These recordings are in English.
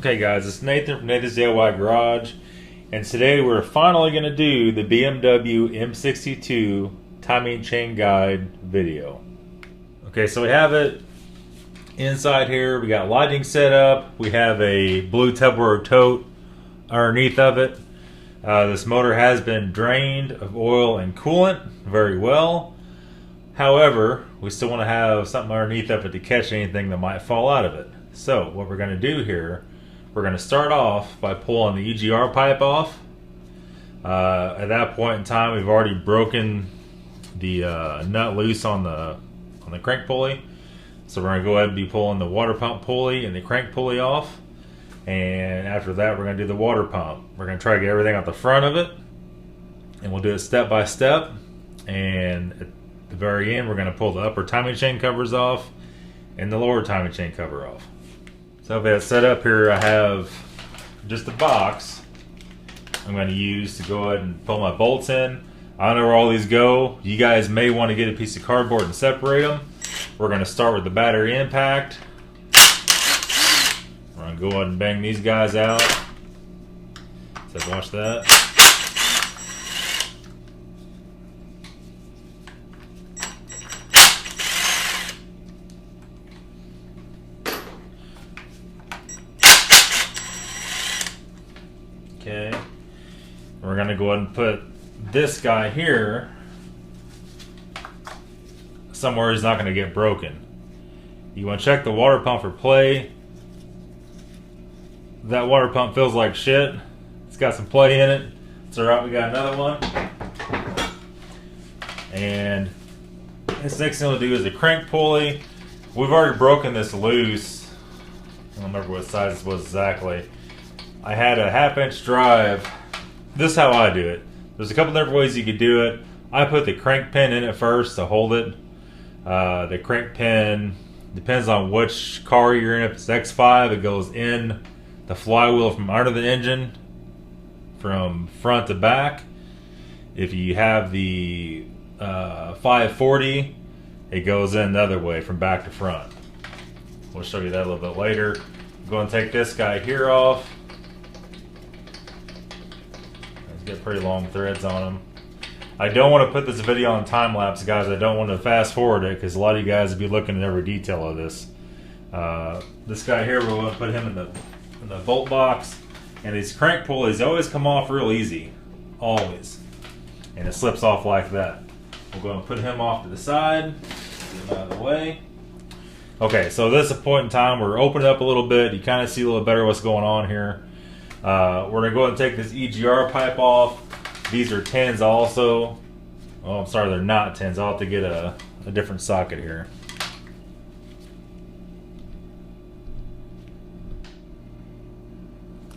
Okay guys, it's Nathan from Nathan's DIY Garage, and today we're finally going to do the BMW M62 timing chain guide video. Okay, so we have it inside here. We got lighting set up. We have a blue Tupperware tote underneath of it. This motor has been drained of oil and coolant very well. However, we still want to have something underneath of it to catch anything that might fall out of it. So what we're going to do here, we're going to start off by pulling the EGR pipe off. At that point in time, we've already broken the nut loose on the crank pulley. So we're going to go ahead and be pulling the water pump pulley and the crank pulley off. And after that, we're going to do the water pump. We're going to try to get everything out the front of it, and we'll do it step by step. And at the very end, we're going to pull the upper timing chain covers off and the lower timing chain cover off. So I've got it set up here. I have just a box I'm going to use to go ahead and pull my bolts in. I don't know where all these go. You guys may want to get a piece of cardboard and separate them. We're going to start with the battery impact. We're going to go ahead and bang these guys out. So watch that. Okay, we're going to go ahead and put this guy here somewhere he's not going to get broken. You want to check the water pump for play. That water pump feels like shit. It's got some play in it. It's alright, we got another one. And this next thing we'll do is the crank pulley. We've already broken this loose. I don't remember what size this was exactly. I had a 1/2-inch drive. This is how I do it. There's a couple different ways you could do it. I put the crank pin in it first to hold it. The crank pin depends on which car you're in. If it's X5, it goes in the flywheel from under the engine from front to back. If you have the 540, it goes in the other way from back to front. We'll show you that a little bit later. I'm going to take this guy here off. Get pretty long threads on them. I don't want to put this video on time lapse, guys. I don't want to fast forward it because a lot of you guys will be looking at every detail of this. This guy here, we're going to put him in the bolt box. And these crank pulleys always come off real easy, always, and it slips off like that. We're going to put him off to the side, get him out of the way. Okay, so this is a point in time we're opening up a little bit. You kind of see a little better what's going on here. We're going to go ahead and take this EGR pipe off. These are 10s also. Oh, I'm sorry, they're not 10s. I'll have to get a different socket here.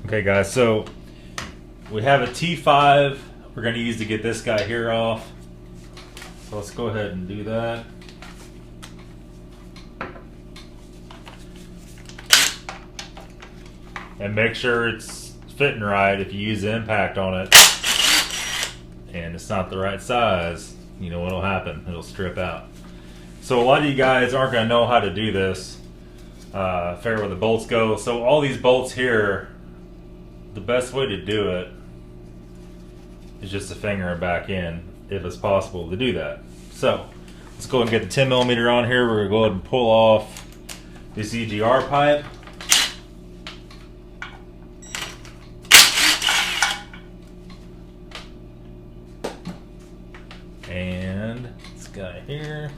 Okay guys, so we have a T5 we're going to use to get this guy here off. So let's go ahead and do that. And make sure it's fitting right. If you use the impact on it and it's not the right size, you know what'll happen, it'll strip out. So a lot of you guys aren't going to know how to do this, figure where the bolts go. So all these bolts here, the best way to do it is just to finger it back in if it's possible to do that. So let's go and get the 10mm on here. We're going to go ahead and pull off this EGR pipe. And this guy here.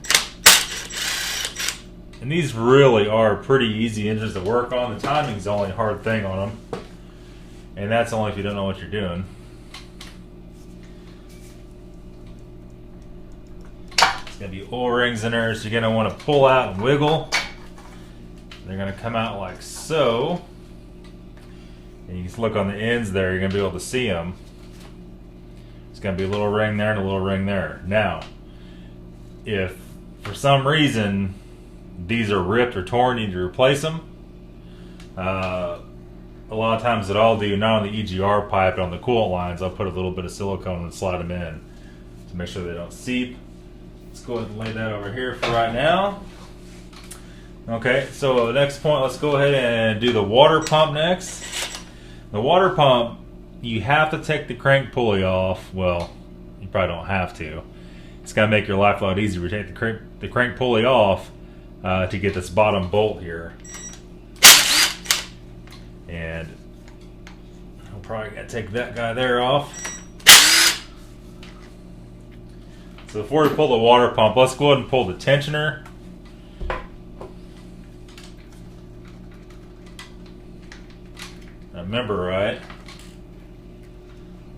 And these really are pretty easy engines to work on. The timing's the only hard thing on them. And that's only if you don't know what you're doing. There's going to be O-rings in there, so you're going to want to pull out and wiggle. They're going to come out like so. And you can look on the ends there, you're going to be able to see them. It's going to be a little ring there and a little ring there. Now, if for some reason these are ripped or torn, you need to replace them. A lot of times what I'll do, not on the EGR pipe, but on the coolant lines, I'll put a little bit of silicone and slide them in to make sure they don't seep. Let's go ahead and lay that over here for right now. Okay, so the next point, let's go ahead and do the water pump next. The water pump, you have to take the crank pulley off. Well, you probably don't have to. It's going to make your life a lot easier. We take the crank pulley off to get this bottom bolt here. And I'm probably going to take that guy there off. So before we pull the water pump, let's go ahead and pull the tensioner. I remember right,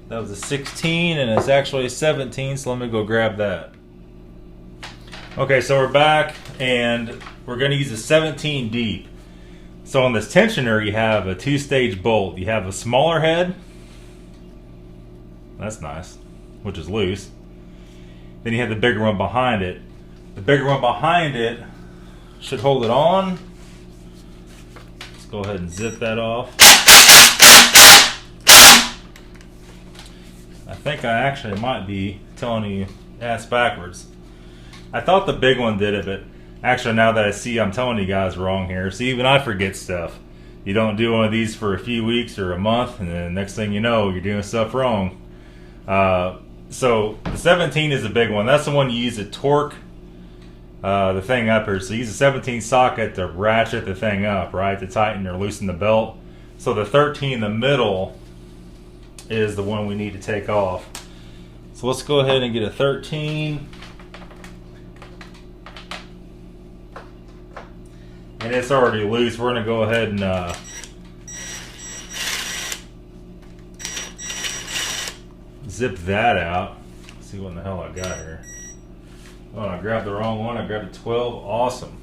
that was a 16 and it's actually a 17, so let me go grab that. Okay, so we're back and we're going to use a 17 deep. So on this tensioner you have a two-stage bolt. You have a smaller head, that's nice, which is loose. Then you have the bigger one behind it. The bigger one behind it should hold it on. Let's go ahead and zip that off. I think I actually might be telling you ass backwards. I thought the big one did it, but actually now that I see, I'm telling you guys wrong here. See, even I forget stuff. You don't do one of these for a few weeks or a month, and then next thing you know, you're doing stuff wrong. So the 17 is the big one. That's the one you use to torque the thing up here. So you use a 17 socket to ratchet the thing up, right? To tighten or loosen the belt. So the 13 in the middle is the one we need to take off. So let's go ahead and get a 13. And it's already loose. We're going to go ahead and zip that out. Let's see what in the hell I got here. Oh, I grabbed the wrong one. I grabbed a 12. Awesome.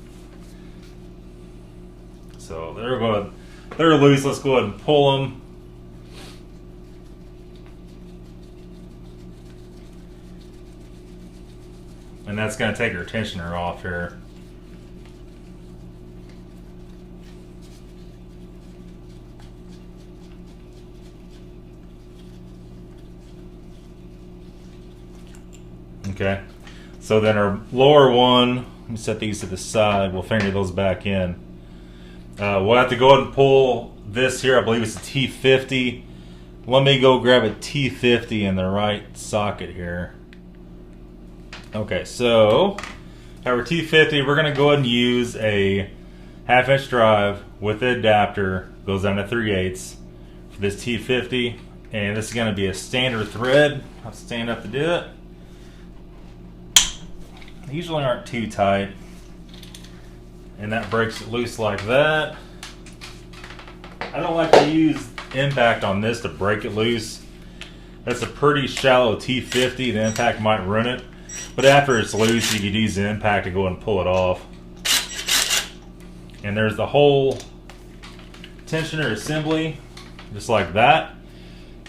So they're loose. Let's go ahead and pull them. And that's going to take our tensioner off here. Okay, so then our lower one, let me set these to the side, we'll finger those back in. We'll have to go ahead and pull this here, I believe it's a T50. Let me go grab a T50 in the right socket here. Okay, so our T50, we're going to go ahead and use a 1/2 inch drive with the adapter, goes down to 3/8 for this T50, and this is going to be a standard thread. I'll stand up to do it. They usually aren't too tight, and that breaks it loose like that. I don't like to use impact on this to break it loose. That's a pretty shallow T50, the impact might ruin it, but after it's loose you could use the impact to go and pull it off. And there's the whole tensioner assembly, just like that.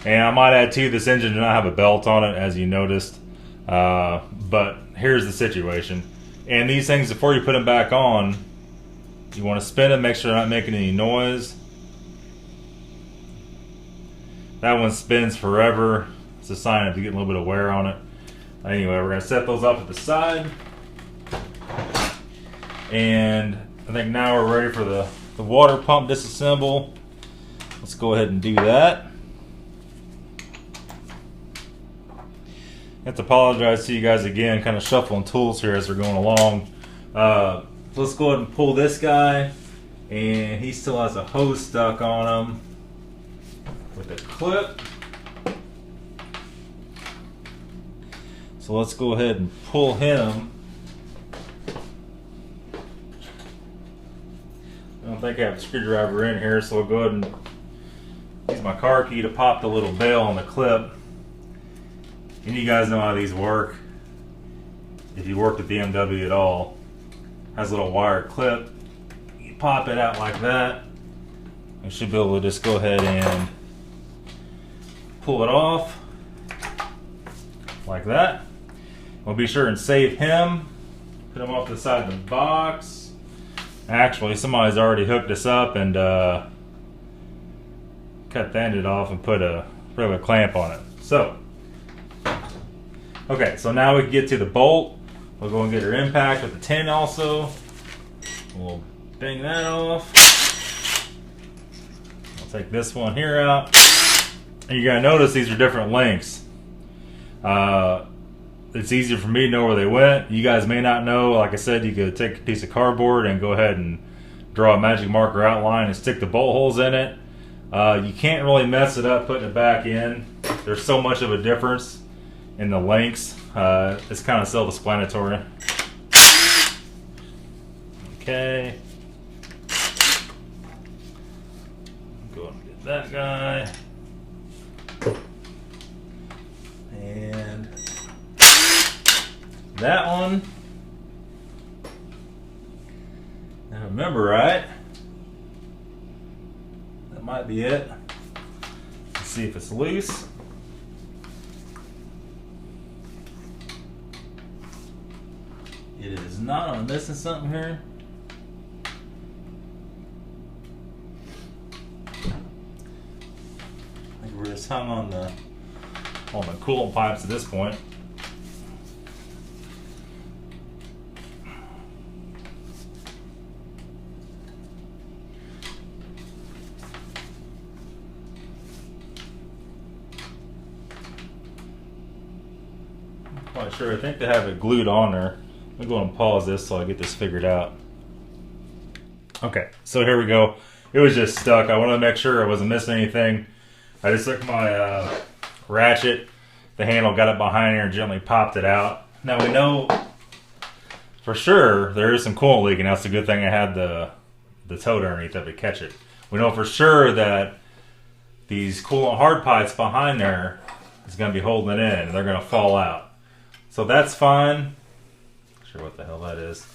And I might add too, this engine does not have a belt on it, as you noticed, but here's the situation. And these things, before you put them back on, you want to spin them, make sure they're not making any noise. That one spins forever. It's a sign of you getting a little bit of wear on it. Anyway, we're going to set those off at the side. And I think now we're ready for the water pump disassemble. Let's go ahead and do that. I have to apologize to you guys again, kind of shuffling tools here as we're going along. Let's go ahead and pull this guy, and he still has a hose stuck on him with a clip. So let's go ahead and pull him. I don't think I have a screwdriver in here, so we'll go ahead and use my car key to pop the little bail on the clip. And you guys know how these work. If you worked at BMW at all, it has a little wire clip. You pop it out like that. You should be able to just go ahead and pull it off like that. We'll be sure and save him. Put him off the side of the box. Actually, somebody's already hooked us up and cut the end off and put a regular clamp on it. So, okay, so now we can get to the bolt. We'll go and get our impact with the 10 also. We'll bang that off. I'll take this one here out. And you're going to notice these are different lengths. It's easier for me to know where they went. You guys may not know. Like I said, you could take a piece of cardboard and go ahead and draw a magic marker outline and stick the bolt holes in it. You can't really mess it up putting it back in. There's so much of a difference in the lengths. It's kind of self-explanatory. Okay. Go and get that guy. And that one. I remember right. That might be it. Let's see if it's loose. It is not. I'm missing something here. I think we're just hung on the coolant pipes at this point. I'm quite sure. I think they have it glued on there. I'm going to go and pause this so I get this figured out. Okay, so here we go. It was just stuck. I wanted to make sure I wasn't missing anything. I just took my ratchet, the handle, got it behind here and gently popped it out. Now we know for sure there is some coolant leaking. That's a good thing I had the toad underneath of it to catch it. We know for sure that these coolant hard pipes behind there is going to be holding it in and they're going to fall out. So that's fine. Not sure what the hell that is.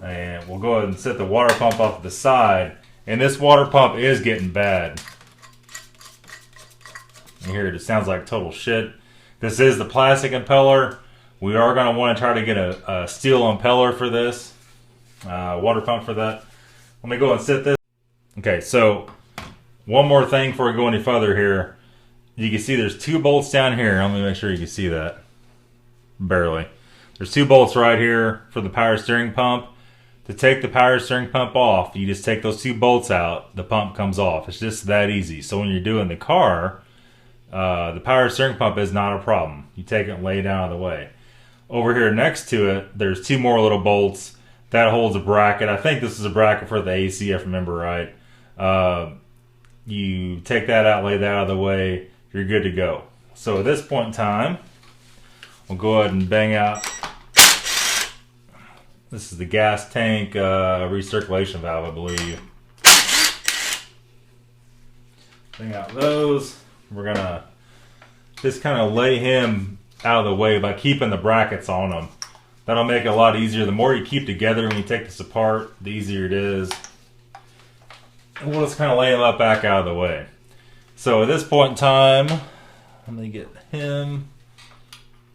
And we'll go ahead and set the water pump off to the side. And this water pump is getting bad. You hear it, it sounds like total shit. This is the plastic impeller. We are going to want to try to get a steel impeller for this. Water pump for that. Let me go and set this. Okay, so one more thing before we go any further here. You can see there's two bolts down here. Let me make sure you can see that. Barely. There's two bolts right here for the power steering pump. To take the power steering pump off, you just take those two bolts out, the pump comes off. It's just that easy. So when you're doing the car, the power steering pump is not a problem. You take it and lay it down out of the way. Over here next to it, there's two more little bolts. That holds a bracket. I think this is a bracket for the AC, if I remember right. You take that out, lay that out of the way, you're good to go. So at this point in time, we'll go ahead and bang out. This is the gas tank recirculation valve, I believe. Bang out those. We're gonna just kind of lay him out of the way by keeping the brackets on him. That'll make it a lot easier. The more you keep together when you take this apart, the easier it is. And we'll just kind of lay him up back out of the way. So at this point in time, I'm gonna get him,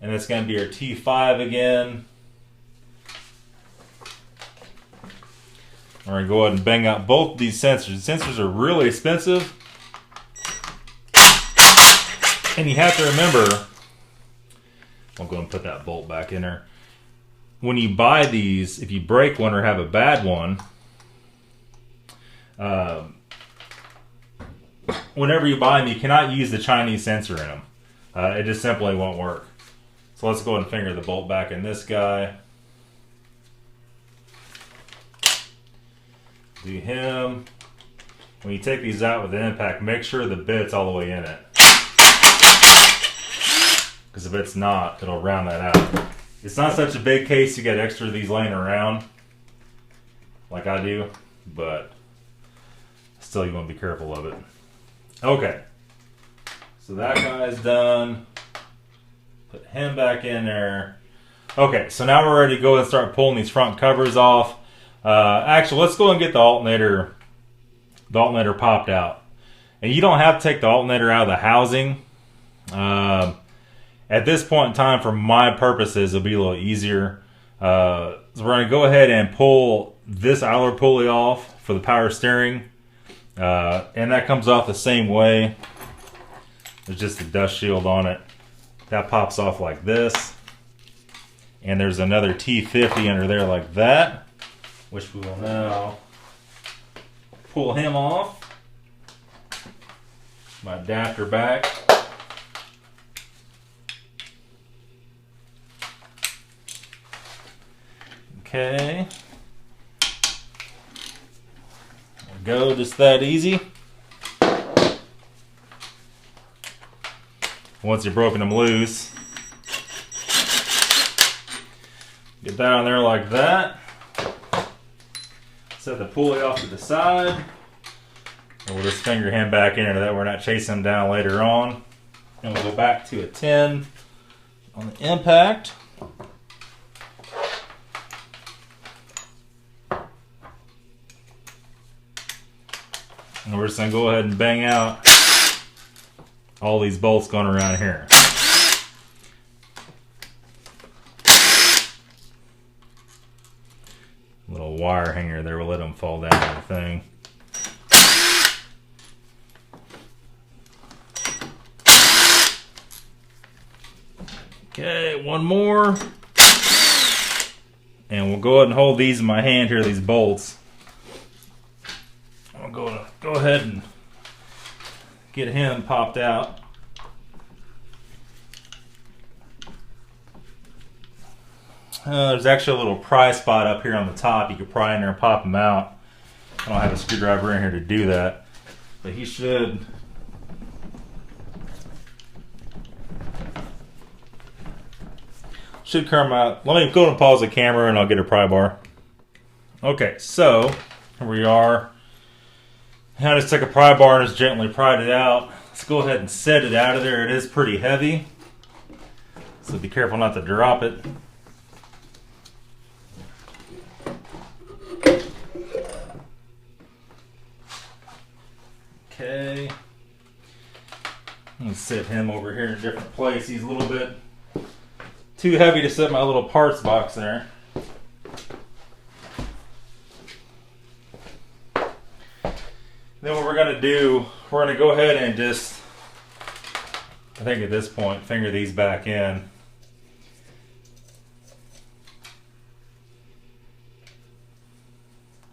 and it's gonna be our T5 again. We're gonna go ahead and bang out both these sensors. The sensors are really expensive. And you have to remember, I'll go and put that bolt back in there. When you buy these, if you break one or have a bad one, whenever you buy them, you cannot use the Chinese sensor in them. It just simply won't work. So let's go ahead and finger the bolt back in this guy. Do him. When you take these out with the impact, make sure the bit's all the way in it. Because if it's not, it'll round that out. It's not such a big case to get extra of these laying around, like I do, but still you want to be careful of it. Okay, so that guy's done. Put him back in there. Okay, so now we're ready to go and start pulling these front covers off. Actually, let's go and get the alternator popped out. And you don't have to take the alternator out of the housing. At this point in time, for my purposes, it'll be a little easier. So we're going to go ahead and pull this idler pulley off for the power steering. And that comes off the same way. There's just a dust shield on it. That pops off like this. And there's another T50 under there like that. which we will now pull him off. My adapter back. Okay. There we go, just that easy. Once you've broken them loose, get that on there like that. Set the pulley off to the side. And we'll just finger him back into that. We're not chasing him down later on. And we'll go back to a 10 on the impact. And we're just going to go ahead and bang out all these bolts going around here. Little wire hanger there, we'll let them fall down on the thing. Okay, one more. And we'll go ahead and hold these in my hand here, these bolts. I'm going to go ahead and get him popped out. There's actually a little pry spot up here on the top. You could pry in there and pop him out. I don't have a screwdriver in here to do that, but he should come out. Let me go and pause the camera and I'll get a pry bar. Okay, so here we are. I just took a pry bar and just gently pried it out. Let's go ahead and set it out of there. It is pretty heavy, so be careful not to drop it. Okay. I'm going to set him over here in a different place. He's a little bit too heavy to set my little parts box there. Then what we're going to do, we're going to go ahead and just, I think at this point, finger these back in.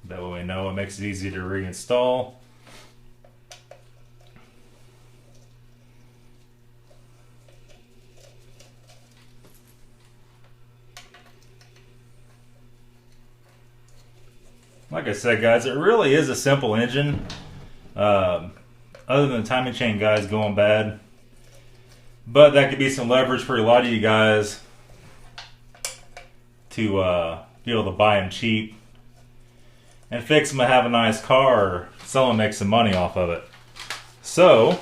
That way we know it makes it easy to reinstall. Like I said, guys, it really is a simple engine. Other than the timing chain guys going bad. But that could be some leverage for a lot of you guys to be able to buy them cheap and fix them and have a nice car, or sell them, make some money off of it. So,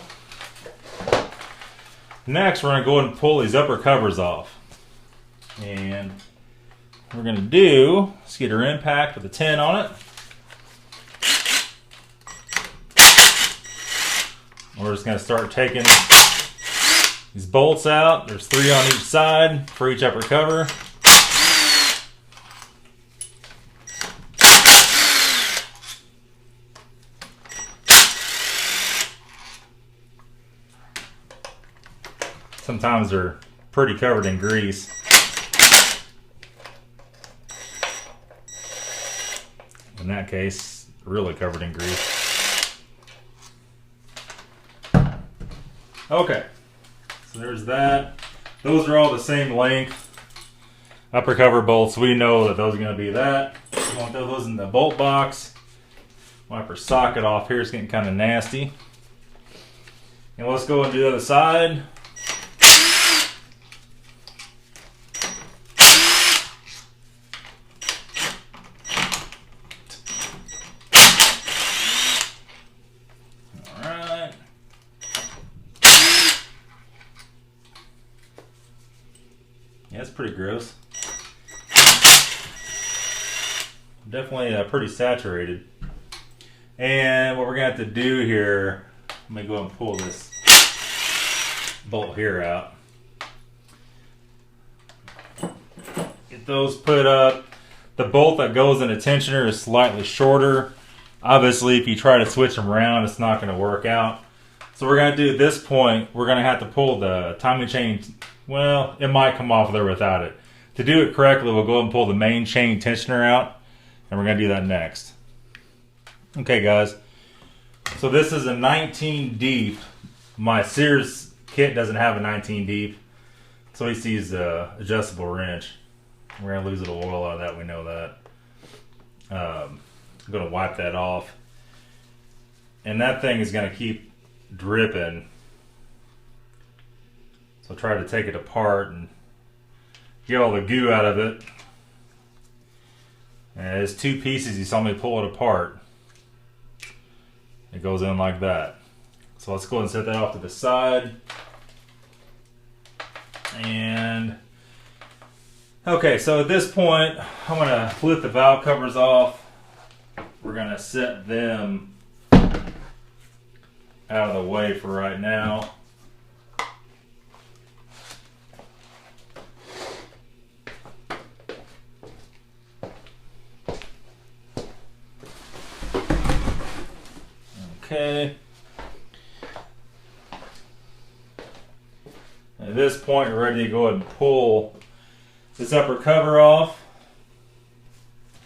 next we're going to go ahead and pull these upper covers off. And what we're going to do is get our impact with a 10 on it. We're just going to start taking these bolts out. There's 3 on each side for each upper cover. Sometimes they're pretty covered in grease. In that case, really covered in grease. Okay, so there's that. Those are all the same length. Upper cover bolts, we know that those are going to be that. We want those in the bolt box. Wipe our socket off here, it's getting kind of nasty. And let's go and do the other side. Yeah, it's pretty gross. Definitely pretty saturated. And what we're going to have to do here, let me go and pull this bolt here out. Get those put up. The bolt that goes in the tensioner is slightly shorter. Obviously, if you try to switch them around, it's not going to work out. So we're going to do at this point, we're going to have to pull the timing chain. Well, it might come off there without it. To do it correctly, we'll go ahead and pull the main chain tensioner out. and we're going to do that next. Okay, guys. So this is a 19 deep. My Sears kit doesn't have a 19 deep. So he sees the adjustable wrench. We're going to lose a little oil out of that. We know that. I'm going to wipe that off. And that thing is going to keep dripping. So try to take it apart and get all the goo out of it. And it's two pieces. You saw me pull it apart. It goes in like that. So let's go ahead and set that off to the side. And okay, so at this point, I'm going to flip the valve covers off. We're going to set them out of the way for right now. Okay. At this point, we're ready to go ahead and pull this upper cover off.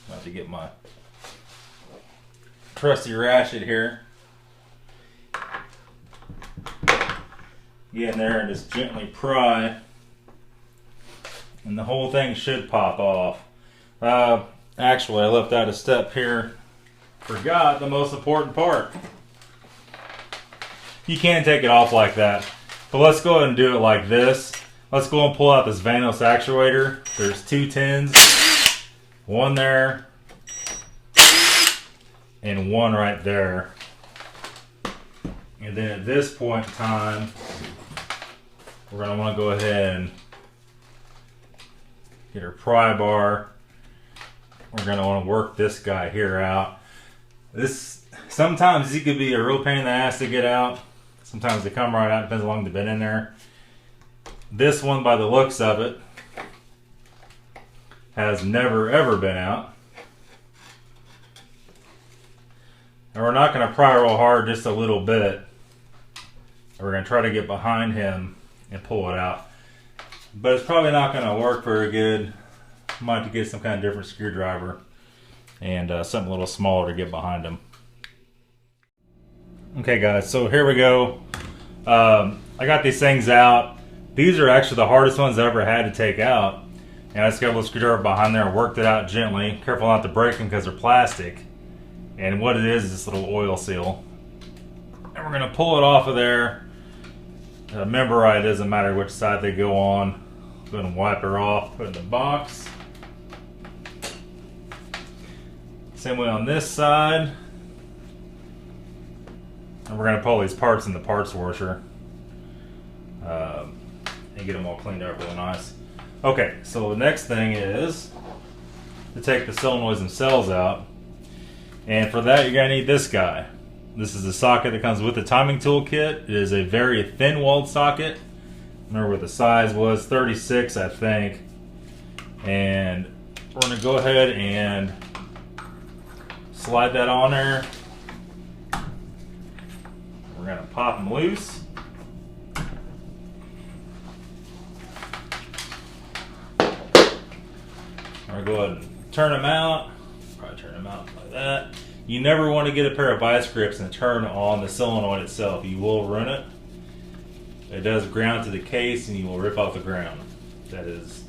I'm about to get my trusty ratchet here. Get in there and just gently pry, and the whole thing should pop off. Actually, I left out a step here. Forgot the most important part. You can take it off like that, but let's go ahead and do it like this. Let's go and pull out this vanos actuator. There's 2 tins, one there, and one right there. And then at this point in time, we're going to want to go ahead and get our pry bar. We're going to want to work this guy here out. Sometimes he could be a real pain in the ass to get out. Sometimes they come right out, depends how long they've been in there. This one, by the looks of it, has never ever been out. And we're not going to pry real hard, just a little bit. We're going to try to get behind him and pull it out. But it's probably not going to work very good. Might have to get some kind of different screwdriver and something a little smaller to get behind him. Okay guys, so here we go. I got these things out. These are actually the hardest ones I ever had to take out. And I just got a little screwdriver behind there and worked it out gently. Careful not to break them because they're plastic. And what it is this little oil seal. And we're going to pull it off of there. Remember, it doesn't matter which side they go on. Go ahead and wipe her off, put it in the box. Same way on this side. And we're going to pull these parts in the parts washer and get them all cleaned up really nice. Okay, so the next thing is to take the solenoids themselves out. And for that, you're going to need this guy. This is the socket that comes with the timing tool kit. It is a very thin walled socket. Remember what the size was, 36 I think. And we're going to go ahead and slide that on there. We're going to pop them loose. We're going to go ahead and turn them out. Probably turn them out like that. You never want to get a pair of vice grips and turn on the solenoid itself. You will ruin it. It does ground to the case and you will rip off the ground. That is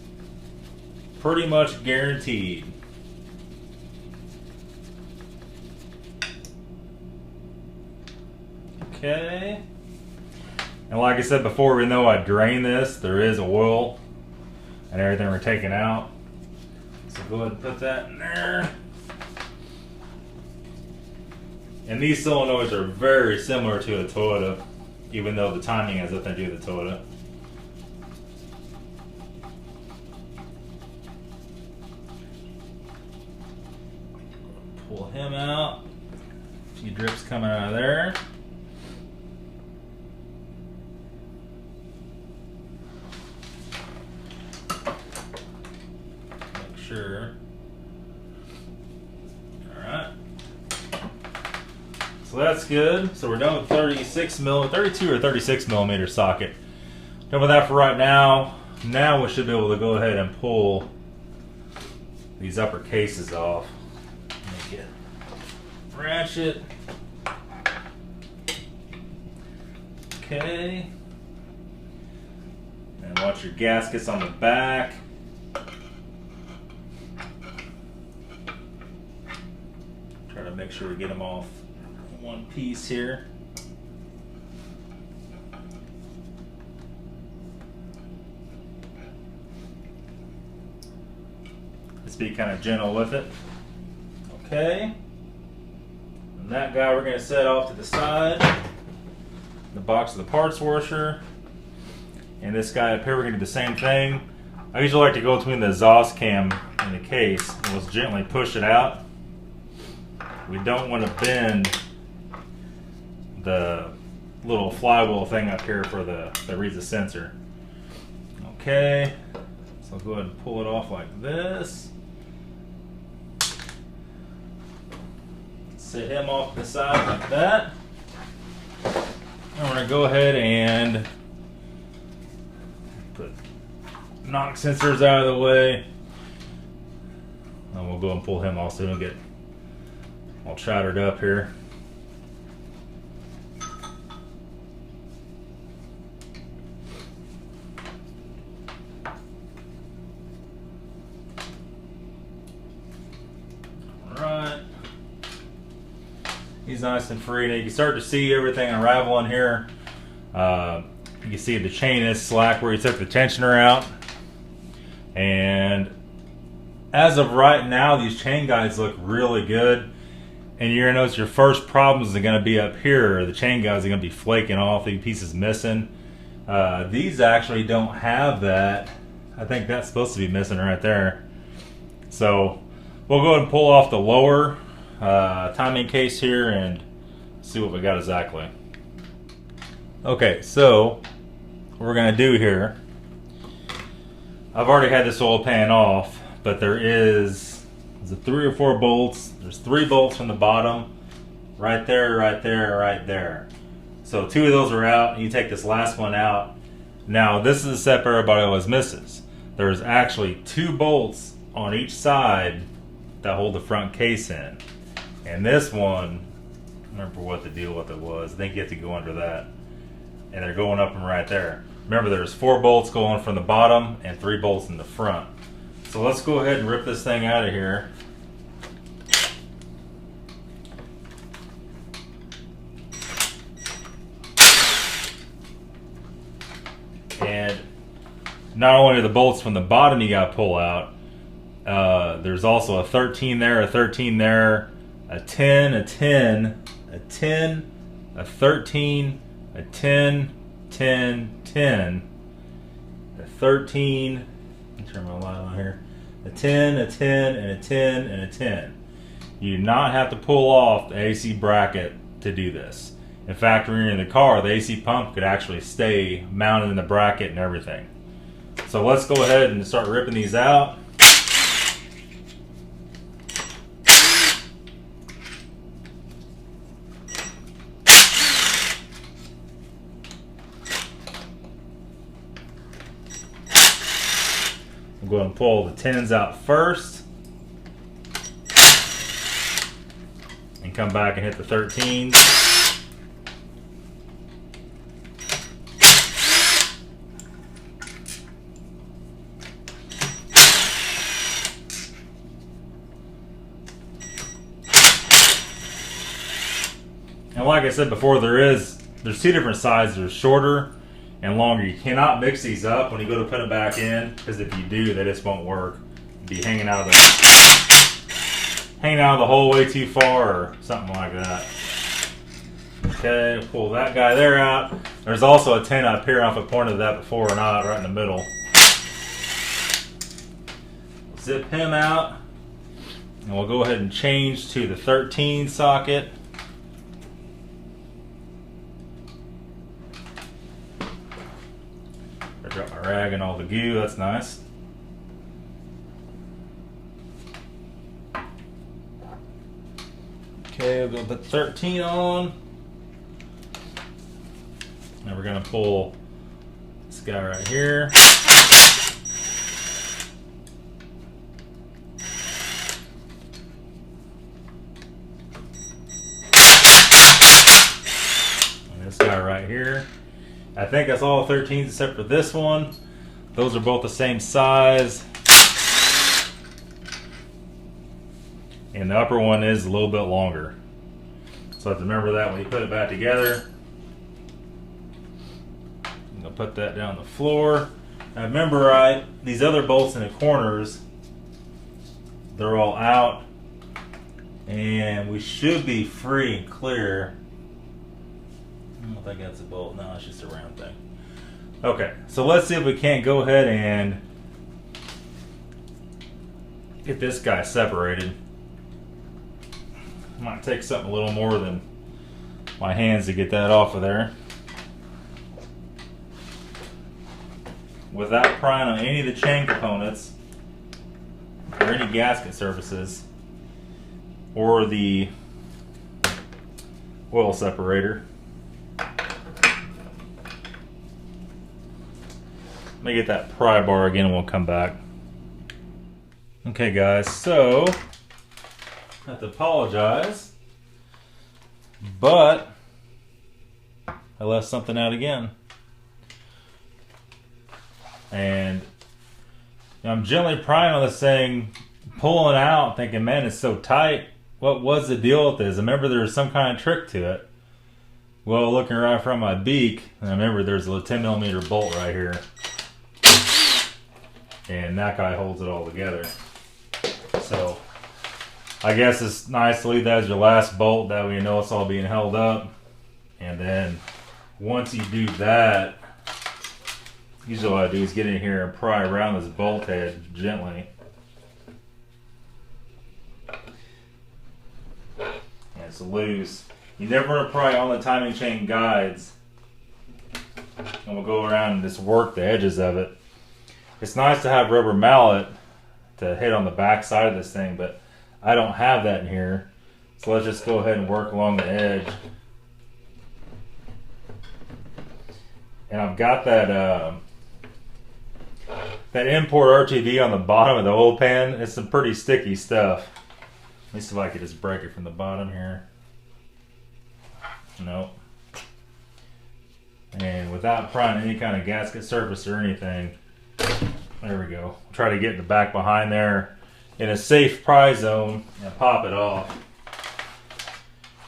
pretty much guaranteed. Okay. And like I said before, even though I drain this, there is oil and everything we're taking out. So go ahead and put that in there. And these solenoids are very similar to a Toyota, even though the timing has nothing to do with the Toyota. Pull him out. A few drips coming out of there. Make sure. Alright. So that's good. So we're done with 32 or 36 millimeter socket. Done with that for right now. Now we should be able to go ahead and pull these upper cases off. ratchet. Okay. And watch your gaskets on the back. Try to make sure we get them off in one piece here. Just be kind of gentle with it. Okay. And that guy we're going to set off to the side. The box of the parts washer. And this guy up here, we're going to do the same thing. I usually like to go between the exhaust cam and the case and just gently push it out. We don't want to bend the little flywheel thing up here for that reads the sensor. Okay, so I'll go ahead and pull it off like this. Set him off to the side like that. And we're going to go ahead and put knock sensors out of the way. And we'll go and pull him off so we don't get all chattered up here. Alright. He's nice and free. Now you can start to see everything unraveling here. You can see the chain is slack where you took the tensioner out. And as of right now, these chain guides look really good. And you're going to notice your first problems are going to be up here. The chain guides are going to be flaking off, the pieces missing. These actually don't have that. I think that's supposed to be missing right there. So we'll go ahead and pull off the lower timing case here and see what we got exactly. Okay, so what we're going to do here, I've already had this oil pan off, but there's 3 or 4 bolts. There's 3 bolts from the bottom, right there, right there, right there. So 2 of those are out, and you take this last one out. Now this is the step everybody always misses. There's actually 2 bolts on each side that hold the front case in. And this one, I don't remember what the deal with it was. I think you have to go under that. And they're going up and right there. Remember, there's 4 bolts going from the bottom and 3 bolts in the front. So let's go ahead and rip this thing out of here. And not only are the bolts from the bottom you got to pull out, there's also a 13 there, a 13 there, a 10, a 10, a 10, a 13, a 10, 10, 10, a 13, let me turn my light on here, a 10, a 10, and a 10, and a 10. You do not have to pull off the AC bracket to do this. In fact, when you're in the car, the AC pump could actually stay mounted in the bracket and everything. So let's go ahead and start ripping these out. I'm going to pull the 10s out first and come back and hit the 13s. And like I said before, there's 2 different sizes. There's shorter and longer. You cannot mix these up when you go to put them back in, because if you do, they just won't work. It'd be hanging out of the hole way too far or something like that. Okay, pull that guy there out. There's also a 10 up here. I don't know if I pointed that before or not, right in the middle. Zip him out, and we'll go ahead and change to the 13 socket. I dropped my rag and all the goo, that's nice. Okay, we're going to put 13 on. Now we're going to pull this guy right here. think that's all 13s except for this one. Those are both the same size. And the upper one is a little bit longer. So I have to remember that when you put it back together. I'm going to put that down the floor. Now remember, these other bolts in the corners, they're all out. And we should be free and clear. I don't think that's a bolt. No, it's just a round thing. Okay, so let's see if we can't go ahead and get this guy separated. Might take something a little more than my hands to get that off of there. Without prying on any of the chain components or any gasket surfaces or the oil separator. Let me get that pry bar again and we'll come back. Okay guys, so I have to apologize, but I left something out again. And I'm gently prying on this thing, pulling it out, thinking, man, it's so tight. What was the deal with this? I remember there was some kind of trick to it. Well, looking right from my beak, and I remember there's a 10mm bolt right here. And that guy holds it all together. So I guess it's nice to leave that as your last bolt, that way you know it's all being held up. And then once you do that, usually what I do is get in here and pry around this bolt head gently. And it's loose. You never want to pry on the timing chain guides. And we'll go around and just work the edges of it. It's nice to have rubber mallet to hit on the back side of this thing, but I don't have that in here. So let's just go ahead and work along the edge. And I've got that that import RTV on the bottom of the oil pan. It's some pretty sticky stuff. Let me see if I could just break it from the bottom here. Nope. And without prying any kind of gasket surface or anything, there we go. Try to get in the back behind there in a safe pry zone and pop it off.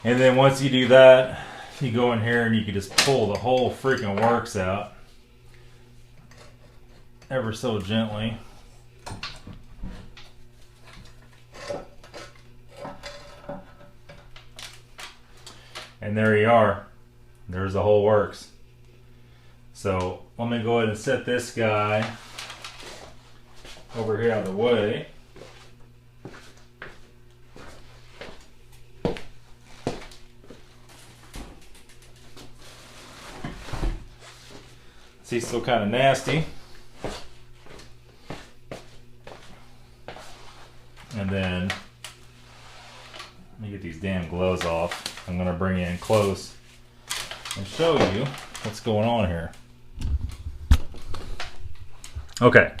And then once you do that, you go in here and you can just pull the whole freaking works out ever so gently. And there you are. There's the whole works. So let me go ahead and set this guy over here out of the way. See, it's still kind of nasty. And then let me get these damn gloves off. I'm going to bring you in close and show you what's going on here. Okay,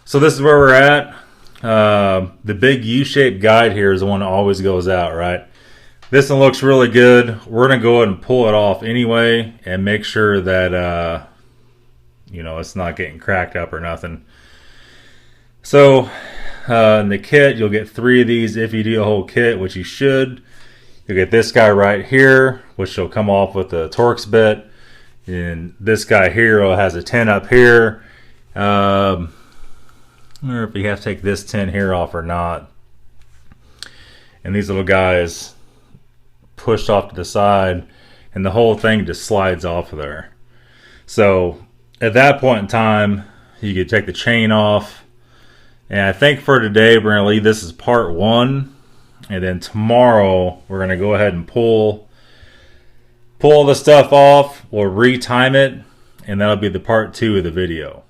so this is where we're at. The big U-shaped guide here is the one that always goes out, right? This one looks really good. We're going to go ahead and pull it off anyway and make sure that you know, it's not getting cracked up or nothing. So in the kit, you'll get 3 of these if you do a whole kit, which you should. You'll get this guy right here, which will come off with the Torx bit. And this guy here has a 10 up here. I don't know if you have to take this 10 here off or not. And these little guys pushed off to the side, and the whole thing just slides off of there. So at that point in time, you could take the chain off. And I think for today, we're going to leave this as part 1. And then tomorrow, we're going to go ahead and pull the stuff off. We'll retime it. And that'll be the part 2 of the video.